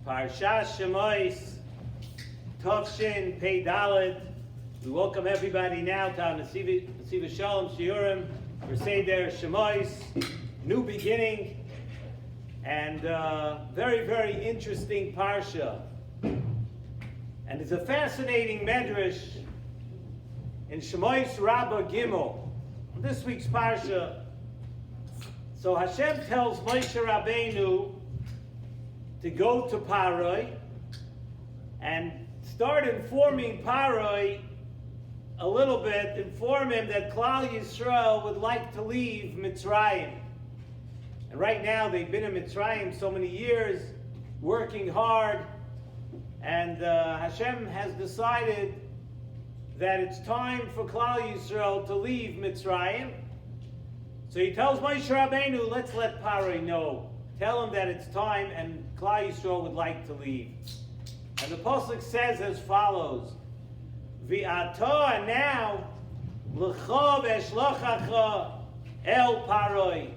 Parshas Shemos, Tovshin Pei Dalet. We welcome everybody now to our Nesivos Shalom Shemos for Seder Shemos, new beginning, and very, very interesting parsha. And it's a fascinating medrash in Shemos Rabbah Gimel. This week's parsha. So Hashem tells Moshe Rabbeinu to go to Paroi and start informing Paroi a little bit, inform him that Klal Yisrael would like to leave Mitzrayim. And right now they've been in Mitzrayim so many years, working hard, and Hashem has decided that it's time for Klal Yisrael to leave Mitzrayim. So he tells Moshe Rabbeinu, let's let Paroi know. Tell him that it's time and Klal Yisrael would like to leave. And the pasuk says as follows: V'ata, and now, l'cha v'eshlochacha el Paroi.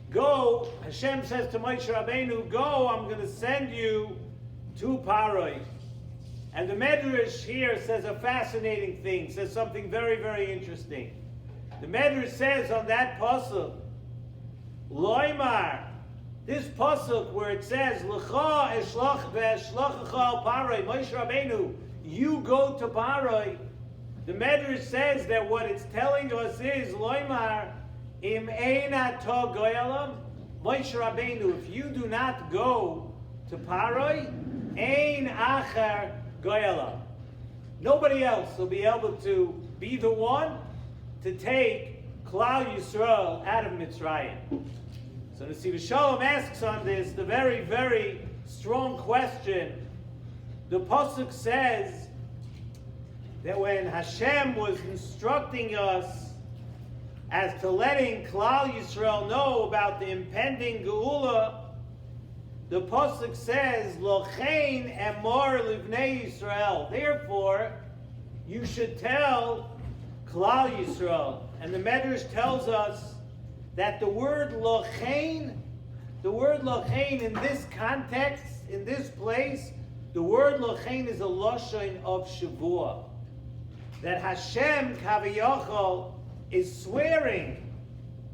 Go, Hashem says to Moshe Rabbeinu, go, I'm going to send you to Paroi. And the Medrash here says a fascinating thing, says something very, very interesting. The Medrash says on that pasuk, Loimar, this pasuk where it says, L'cha eshlach ve'eshlochacha al Paroi, Moshe Rabbeinu, you go to Paroi. The Medrash says that what it's telling us is, Loimar, im ein ato goyalam, Moshe Rabbeinu, if you do not go to Paroi, ein acher goyalam. Nobody else will be able to be the one to take Klal Yisrael out of Mitzrayim. So Nesivos Shalom asks on this the very, very strong question. The pasuk says that when Hashem was instructing us as to letting Klal Yisrael know about the impending Geula, the pasuk says, Lochein emor livnei Yisrael. Therefore, you should tell Klal Yisrael. And the Medrash tells us that the word Lochein in this context, in this place, the word Lochein is a lashon of Shavua. That Hashem Kaviyachol is swearing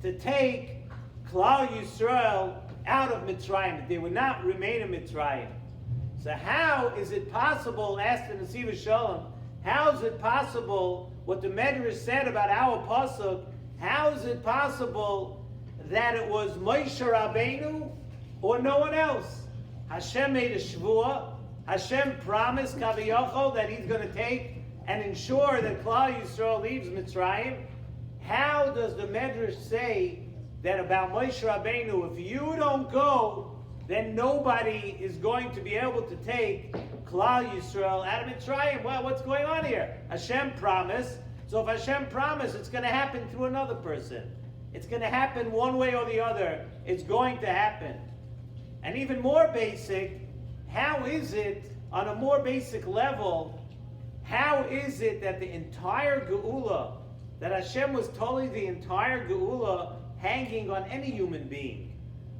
to take Klal Yisrael out of Mitzrayim, that they would not remain in Mitzrayim. So how is it possible, asked the Nesivos Shalom, how is it possible, what the Medrash said about our pasuk, how is it possible that it was Moshe Rabbeinu or no one else? Hashem made a shvuah. Hashem promised Kaviyachol that he's going to take and ensure that Klal Yisrael leaves Mitzrayim. How does the Medrash say that about Moshe Rabbeinu, if you don't go, then nobody is going to be able to take Klal Yisrael out of Mitzrayim? Well, what's going on here? Hashem promised. So if Hashem promised, it's going to happen through another person. It's going to happen one way or the other. It's going to happen. And even more basic, how is it, on a more basic level, how is it that the entire Geula, that Hashem was totally the entire Geula hanging on any human being?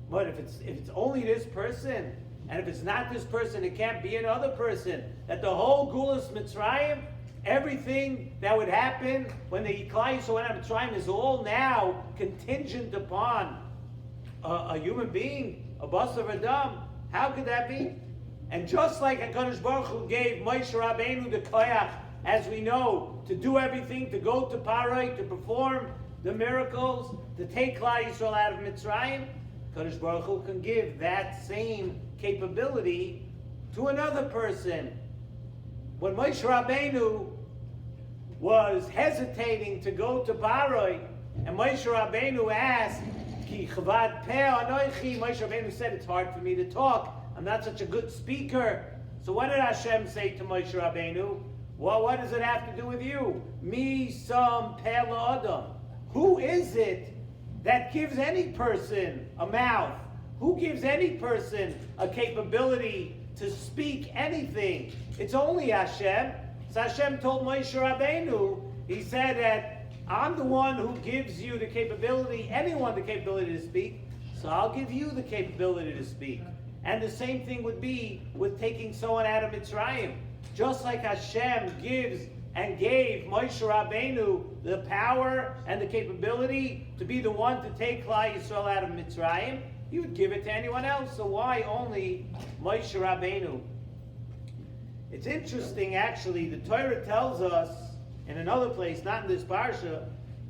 But if it's only this person, and if it's not this person, it can't be another person, that the whole Geulas Mitzrayim, everything that would happen when the Klal Yisrael went out of Mitzrayim is all now contingent upon a human being, a basar v'dam. How could that be? And just like HaKadosh Baruch Hu gave Moshe Rabbeinu the koyach, as we know, to do everything, to go to Paroi, to perform the miracles, to take Klal Yisrael out of Mitzrayim, HaKadosh Baruch Hu can give that same capability to another person. When Moshe Rabbeinu was hesitating to go to Paroi, and Moshe Rabbeinu asked, Ki chavad peh anochi, Moshe Rabbeinu said, it's hard for me to talk. I'm not such a good speaker. So what did Hashem say to Moshe Rabbeinu? Well, what does it have to do with you? Mi sam peh la'adam. Who is it that gives any person a mouth? Who gives any person a capability to speak anything? It's only Hashem. So Hashem told Moshe Rabbeinu, he said that I'm the one who gives you the capability, anyone the capability to speak, so I'll give you the capability to speak. And the same thing would be with taking someone out of Mitzrayim. Just like Hashem gives and gave Moshe Rabbeinu the power and the capability to be the one to take Klal Yisrael out of Mitzrayim, He would give it to anyone else. So why only Moshe Rabbeinu? It's interesting, actually. The Torah tells us in another place, not in this parsha,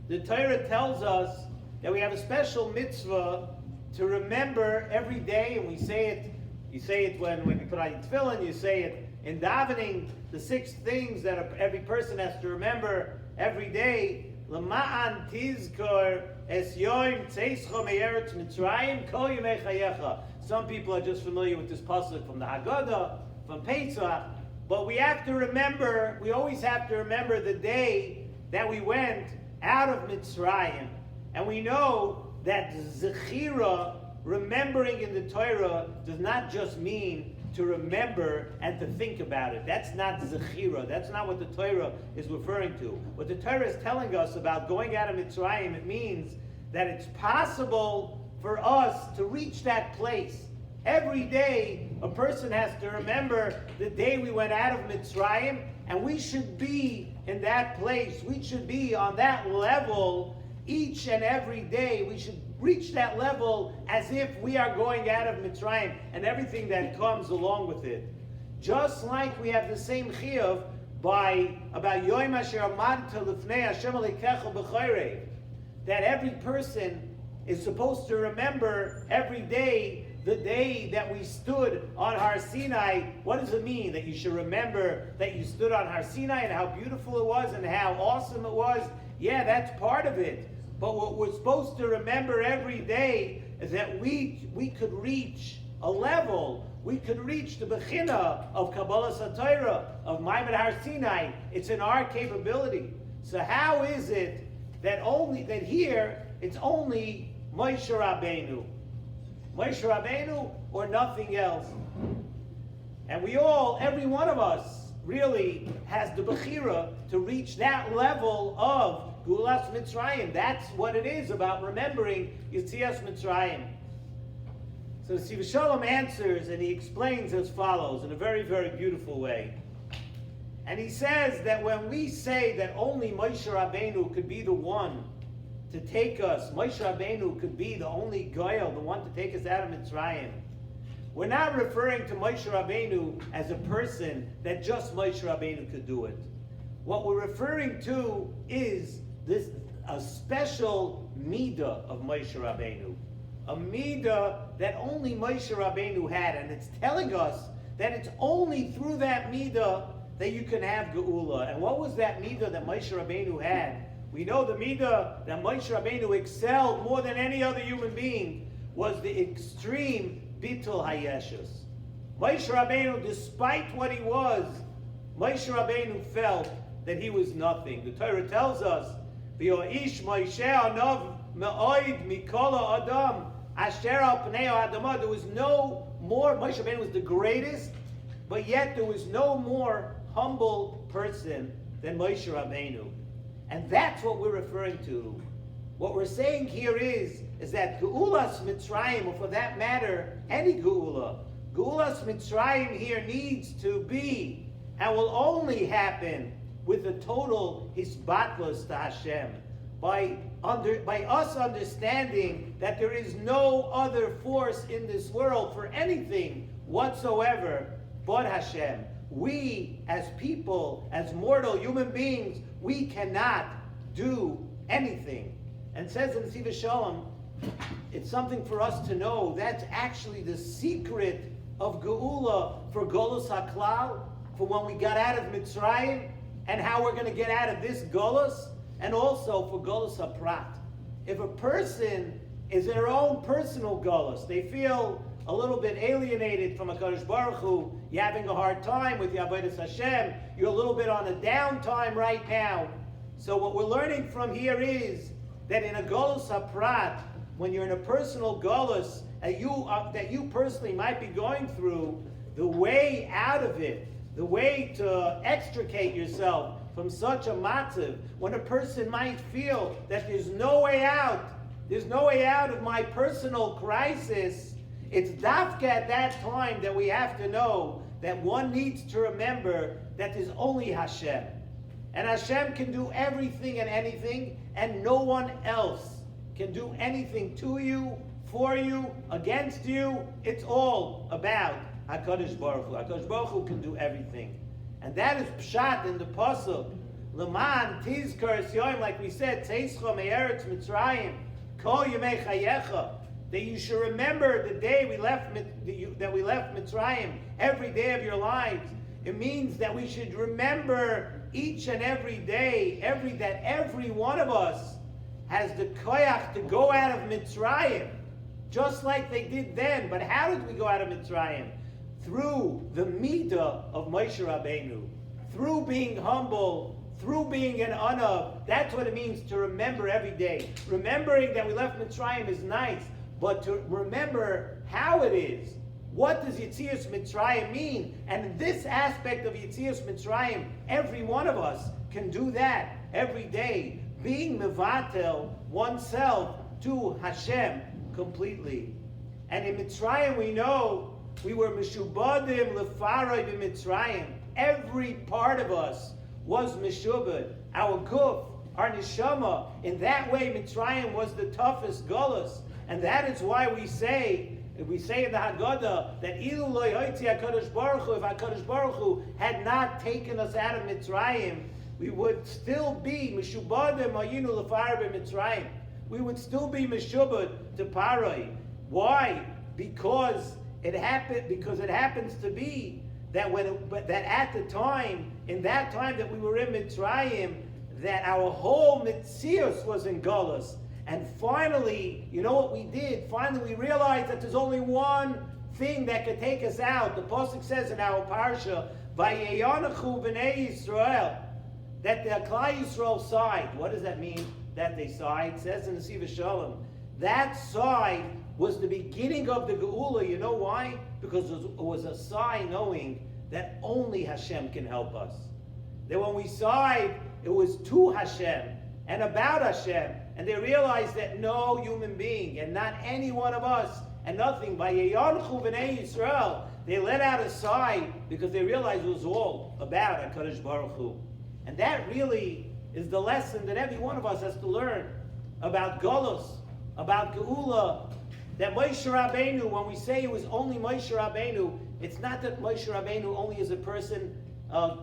the Torah tells us that we have a special mitzvah to remember every day, and we say it. You say it when you put on your tefillin. You say it in davening. The 6 things that every person has to remember every day. L'ma'an tizkor es yoim tzeischa me'eretz Mitzrayim kol yemei chayecha. Some people are just familiar with this pasuk from the Haggadah, from Pesach, but we have to remember. We always have to remember the day that we went out of Mitzrayim, and we know that zechira, remembering in the Torah, does not just mean to remember and to think about it. That's not zechira. That's not what the Torah is referring to. What the Torah is telling us about going out of Mitzrayim, it means that it's possible for us to reach that place. Every day, a person has to remember the day we went out of Mitzrayim, and we should be in that place. We should be on that level each and every day. We should reach that level as if we are going out of Mitzrayim and everything that comes along with it. Just like we have the same chiyuv about Yom Asher Amadta Lifnei Hashem Elokecha B'Chorei, that every person is supposed to remember every day the day that we stood on Har Sinai. What does it mean? That you should remember that you stood on Har Sinai and how beautiful it was and how awesome it was? Yeah, that's part of it. But what we're supposed to remember every day is that we could reach a level, we could reach the Bechina of Kabbalah Satira, of Maimed Har Sinai. It's in our capability. So how is it that here it's only Moshe Rabbeinu? Moshe Rabbeinu or nothing else? And we all, every one of us, really has the Bechira to reach that level of Gulas Mitzrayim. That's what it is about remembering Yetzias Mitzrayim. So Nesivos Shalom answers, and he explains as follows in a very, very beautiful way. And he says that when we say that only Moshe Rabbeinu could be the one to take us, Moshe Rabbeinu could be the only Goyal, the one to take us out of Mitzrayim, we're not referring to Moshe Rabbeinu as a person that just Moshe Rabbeinu could do it. What we're referring to is a special midah of Moshe Rabbeinu, a midah that only Moshe Rabbeinu had, and it's telling us that it's only through that midah that you can have geula. And what was that midah that Moshe Rabbeinu had? We know the midah that Moshe Rabbeinu excelled more than any other human being was the extreme bitul hayeshus. Moshe Rabbeinu, despite what he was, Moshe Rabbeinu felt that he was nothing. The Torah tells us, "V'yoish Moshe anav me'oid mikol adam asher al pnei ha'adamah." There was no more. Moshe Rabbeinu was the greatest, but yet there was no more humble person than Moshe Rabbeinu, and that's what we're referring to. What we're saying here is that Geulas Mitzrayim, or for that matter, any Geulas Mitzrayim here needs to be and will only happen with a total hisbatlus to Hashem, by us understanding that there is no other force in this world for anything whatsoever but Hashem. We, as people, as mortal human beings, we cannot do anything. And says in Nesivos Shalom, it's something for us to know. That's actually the secret of Geula for Golus HaKlal, for when we got out of Mitzrayim, and how we're going to get out of this Golus, and also for Golus HaPrat. If a person is in their own personal Golus, they feel a little bit alienated from HaKadosh Baruch Hu, you're having a hard time with your Avodas Hashem, you're a little bit on a downtime right now. So what we're learning from here is that in a Golus HaPrat, when you're in a personal Golus that you personally might be going through, the way out of it, the way to extricate yourself from such a matzav, when a person might feel that there's no way out of my personal crisis, It's dafka at that time that we have to know that one needs to remember that there's only Hashem. And Hashem can do everything and anything, and no one else can do anything to you, for you, against you. It's all about HaKadosh Baruch Hu. HaKadosh Baruch Hu can do everything. And that is pshat in the pasuk. Leman tizkar yoim, like we said, teischa me'eretz Mitzrayim, kol yemei chayecha. That you should remember the day that we left Mitzrayim, every day of your lives. It means that we should remember each and every day, that every one of us has the koyach to go out of Mitzrayim, just like they did then. But how did we go out of Mitzrayim? Through the midah of Moshe Rabbeinu, through being humble, through being an anav. That's what it means to remember every day. Remembering that we left Mitzrayim is nice, but to remember how it is. What does Yetzias Mitzrayim mean? And in this aspect of Yetzias Mitzrayim, every one of us can do that every day, being mevatel oneself to Hashem completely. And in Mitzrayim we know we were mishubadim lefaroi b'Mitzrayim. Every part of us was mishubad. Our guf, our neshama. In that way, Mitzrayim was the toughest gullus. And that is why we say in the Haggadah that ilu lo yotzi HaKadosh Baruch Hu, if HaKadosh Baruch Hu had not taken us out of Mitzrayim, we would still be mishubadim ayinu lefaroi b'Mitzrayim. We would still be mishubad to Paroi. Why? Because it happens to be that at the time, in that time that we were in Mitzrayim, that our whole Metzius was in Golus. And finally, you know what we did? Finally, we realized that there's only one thing that could take us out. The pasuk says in our parsha, "Vayeyanachu b'nei Yisrael," that the Klal Yisrael sighed. What does that mean? That they sighed? It says in Nesivos Shalom. That sigh was the beginning of the Geula. You know why? Because it was a sigh knowing that only Hashem can help us. That when we sighed, it was to Hashem and about Hashem. And they realized that no human being, and not any one of us, and nothing, by Yeyanchu b'nei Yisrael, they let out a sigh because they realized it was all about HaKadosh Baruch Hu. And that really is the lesson that every one of us has to learn about Golus, about Geula, that Moshe Rabbeinu, when we say it was only Moshe Rabbeinu, it's not that Moshe Rabbeinu only as a person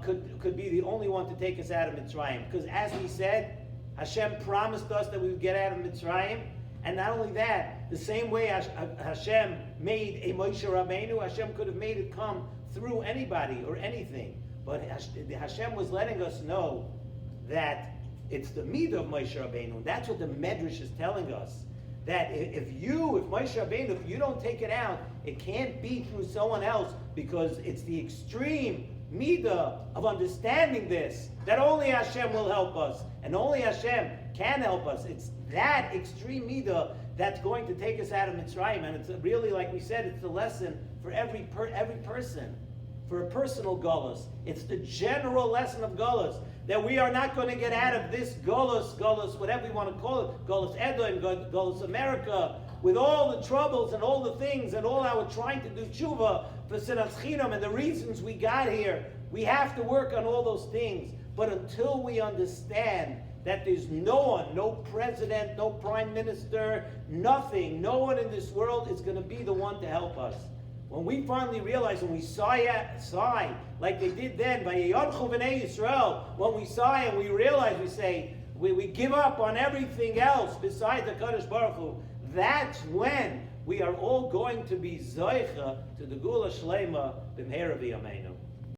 could be the only one to take us out of Mitzrayim. Because as we said, Hashem promised us that we would get out of Mitzrayim. And not only that, the same way Hashem made a Moshe Rabbeinu, Hashem could have made it come through anybody or anything. But Hashem was letting us know that it's the midah of Moshe Rabbeinu. That's what the Medrash is telling us. That if Moshe Rabbeinu, if you don't take it out, it can't be through someone else, because it's the extreme midah of understanding this, that only Hashem will help us, and only Hashem can help us. It's that extreme midah that's going to take us out of Mitzrayim, and it's really, like we said, it's the lesson for every person, for a personal Golus. It's the general lesson of Golus, that we are not going to get out of this Golus, whatever we want to call it, Golus Edom, Golus America, with all the troubles and all the things and all our trying to do tshuva for Sinas Chinam and the reasons we got here. We have to work on all those things. But until we understand that there's no one, no president, no prime minister, nothing, no one in this world is going to be the one to help us. When we finally realize, when we sigh like they did then, by Yeyanchu b'nei Yisrael, when we sigh and we realize, we say, we give up on everything else besides the Kadosh Baruch Hu, that's when we are all going to be zoicha to the Gula Shlema b'mehera v'yameinu.